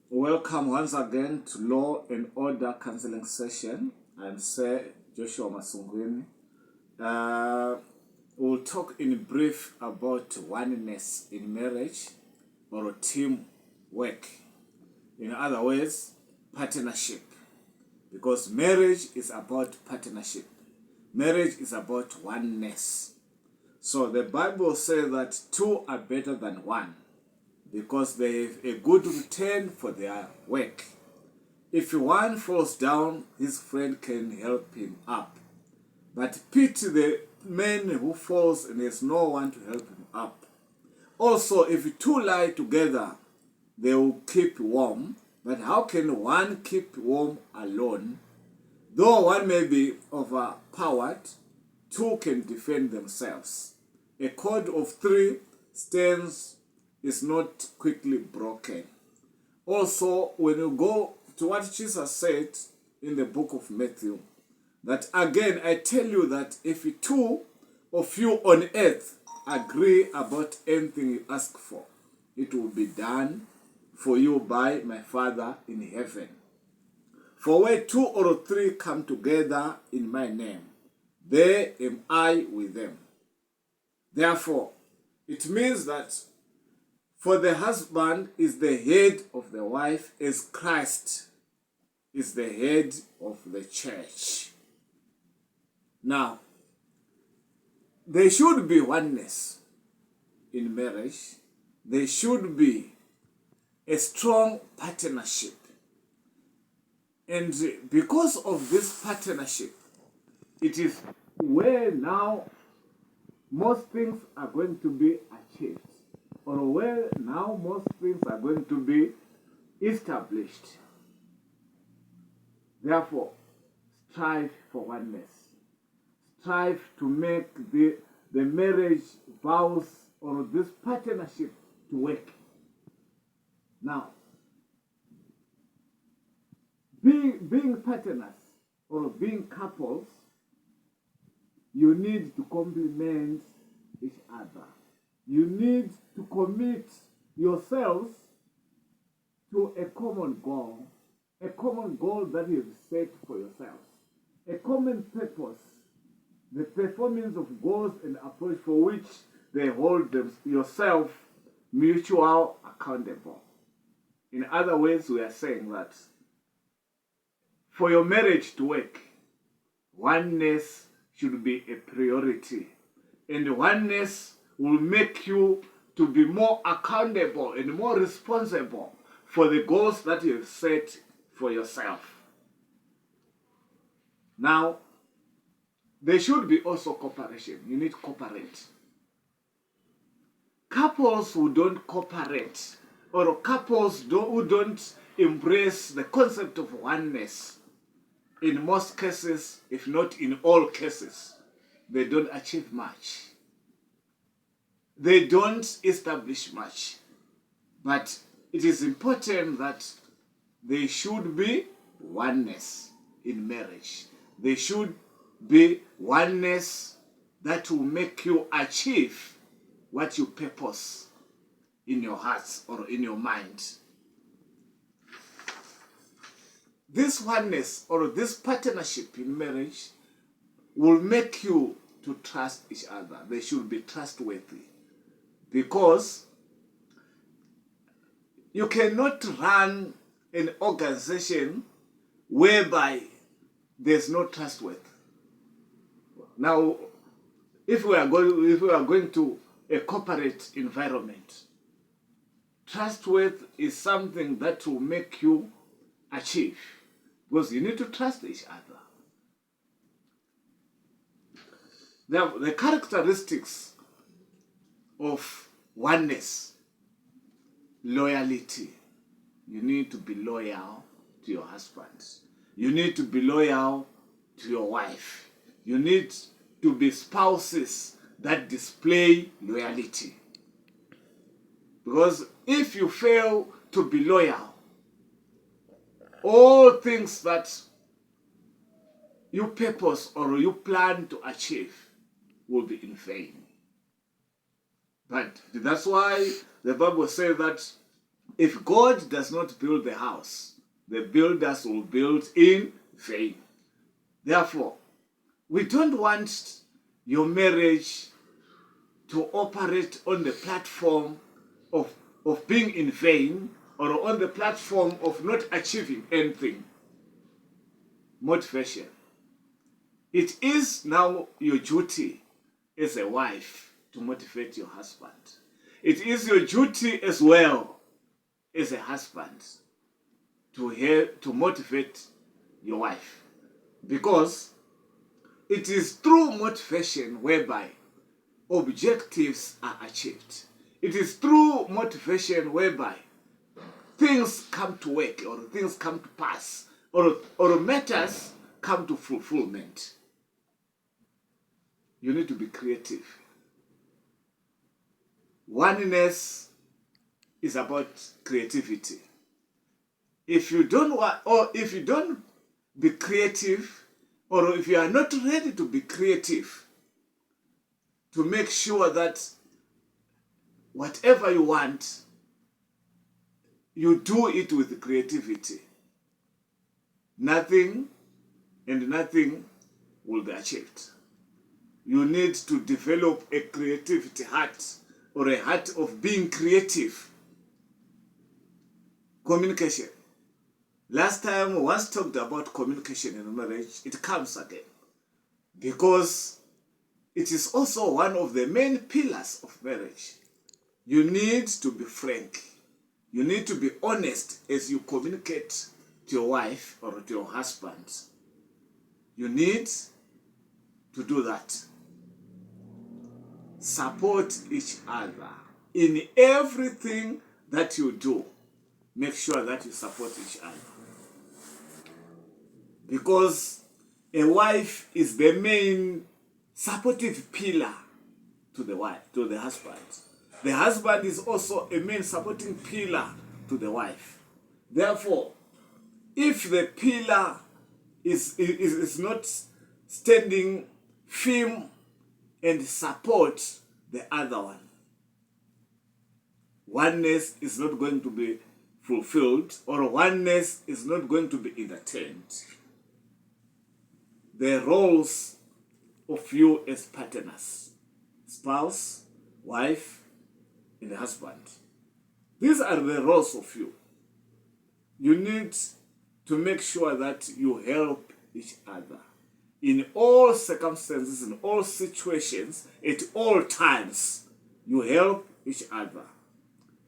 Welcome once again to Law and Order Counseling Session. I'm Sir Joshua Masungwini. We'll talk in brief about oneness in marriage or teamwork. In other words, partnership. Because marriage is about partnership. Marriage is about oneness. So the Bible says that two are better than one, because they have a good return for their work. If one falls down, his friend can help him up. But pity the man who falls and has no one to help him up. Also, if two lie together, they will keep warm. But how can one keep warm alone? Though one may be overpowered, two can defend themselves. A cord of three stands is not quickly broken. Also, when you go to what Jesus said in the book of Matthew, that again, I tell you that if two of you on earth agree about anything you ask for, it will be done for you by my Father in heaven. For where two or three come together in my name, there am I with them. Therefore, it means that for the husband is the head of the wife, as Christ is the head of the church. Now, there should be oneness in marriage. There should be a strong partnership. And because of this partnership, it is where now most things are going to be achieved, or where now most things are going to be established. Therefore, strive for oneness. Strive to make the marriage vows or this partnership to work. Now, being partners or being couples, you need to complement each other. You need to commit yourselves to a common goal that you have set for yourselves, a common purpose, the performance of goals and approach for which they hold yourself mutual accountable. In other words, we are saying that for your marriage to work, oneness should be a priority. And oneness will make you to be more accountable and more responsible for the goals that you have set for yourself. Now, there should be also cooperation. You need to cooperate. Couples who don't cooperate, or couples who don't embrace the concept of oneness, in most cases, if not in all cases, they don't achieve much. They don't establish much. But it is important that there should be oneness in marriage. There should be oneness that will make you achieve what you purpose in your hearts or in your mind. This oneness or this partnership in marriage will make you to trust each other. They should be trustworthy, because you cannot run an organization whereby there's no trustworthy. Now, if we are going to a corporate environment, trustworthy is something that will make you achieve, because you need to trust each other. The characteristics of oneness: loyalty. You need to be loyal to your husband. You need to be loyal to your wife. You need to be spouses that display loyalty. Because if you fail to be loyal, all things that you purpose or you plan to achieve will be in vain. But that's why the Bible says that If God does not build the house, the builders will build in vain. Therefore, we don't want your marriage to operate on the platform of being in vain, or on the platform of not achieving anything. Motivation. It is now your duty as a wife to motivate your husband. It is your duty as well as a husband to motivate your wife, because it is through motivation whereby objectives are achieved. It is through motivation whereby things come to work, or things come to pass, or matters come to fulfillment. You need to be creative. Oneness is about creativity. If you don't want, or if you don't be creative, or if you are not ready to be creative, to make sure that whatever you want, you do it with creativity, nothing will be achieved. You need to develop a creativity heart, or a heart of being creative. Communication. Last time we once talked about communication in marriage. It comes again, because it is also one of the main pillars of marriage. You need to be frank. You need to be honest as you communicate to your wife or to your husband. You need to do that. Support each other in everything that you do. Make sure that you support each other, because a wife is the main supportive pillar to the wife, to the husband. The husband is also a main supporting pillar to the wife. Therefore, if the pillar is not standing firm and support the other one, oneness is not going to be fulfilled, or oneness is not going to be entertained. The roles of you as partners, spouse, wife, and husband, these are the roles of you. You need to make sure that you help each other in all circumstances, in all situations, at all times. You help each other.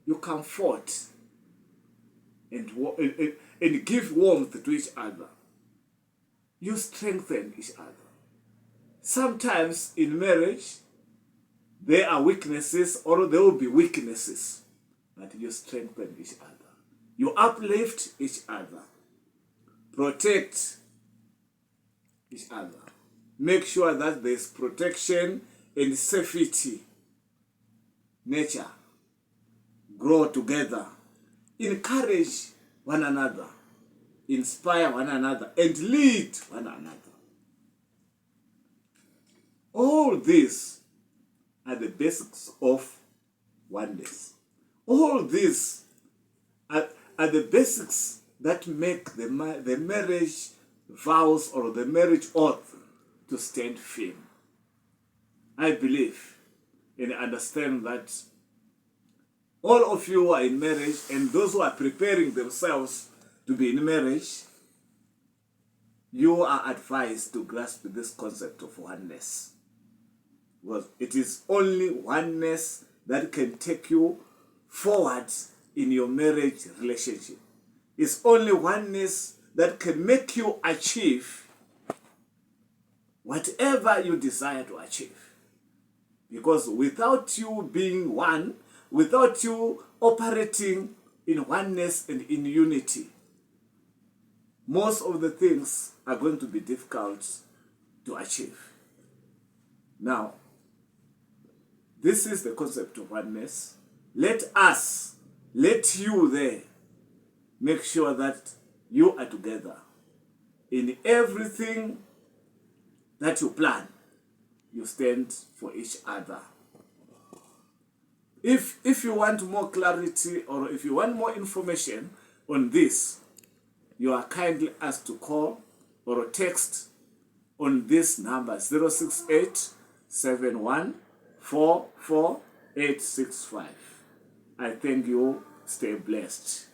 You comfort and give warmth to each other. You strengthen each other. Sometimes in marriage, there are weaknesses, or there will be weaknesses, but you strengthen each other. You uplift each other. Protect each other. Make sure that there is protection and safety. Nature. Grow together. Encourage one another. Inspire one another. And lead one another. All these are the basics of oneness. All these are the basics that make the marriage vows, or the marriage oath, to stand firm. I believe and understand that all of you who are in marriage, and those who are preparing themselves to be in marriage, you are advised to grasp this concept of oneness. Because it is only oneness that can take you forward in your marriage relationship. It's only oneness that can make you achieve whatever you desire to achieve. Because without you being one, without you operating in oneness and in unity, most of the things are going to be difficult to achieve. Now, this is the concept of oneness. Let you there, make sure that you are together in everything that you plan. You stand for each other. If you want more clarity or if you want more information on this, you are kindly asked to call or text on this number 068 71 44 865. I thank you. Stay blessed.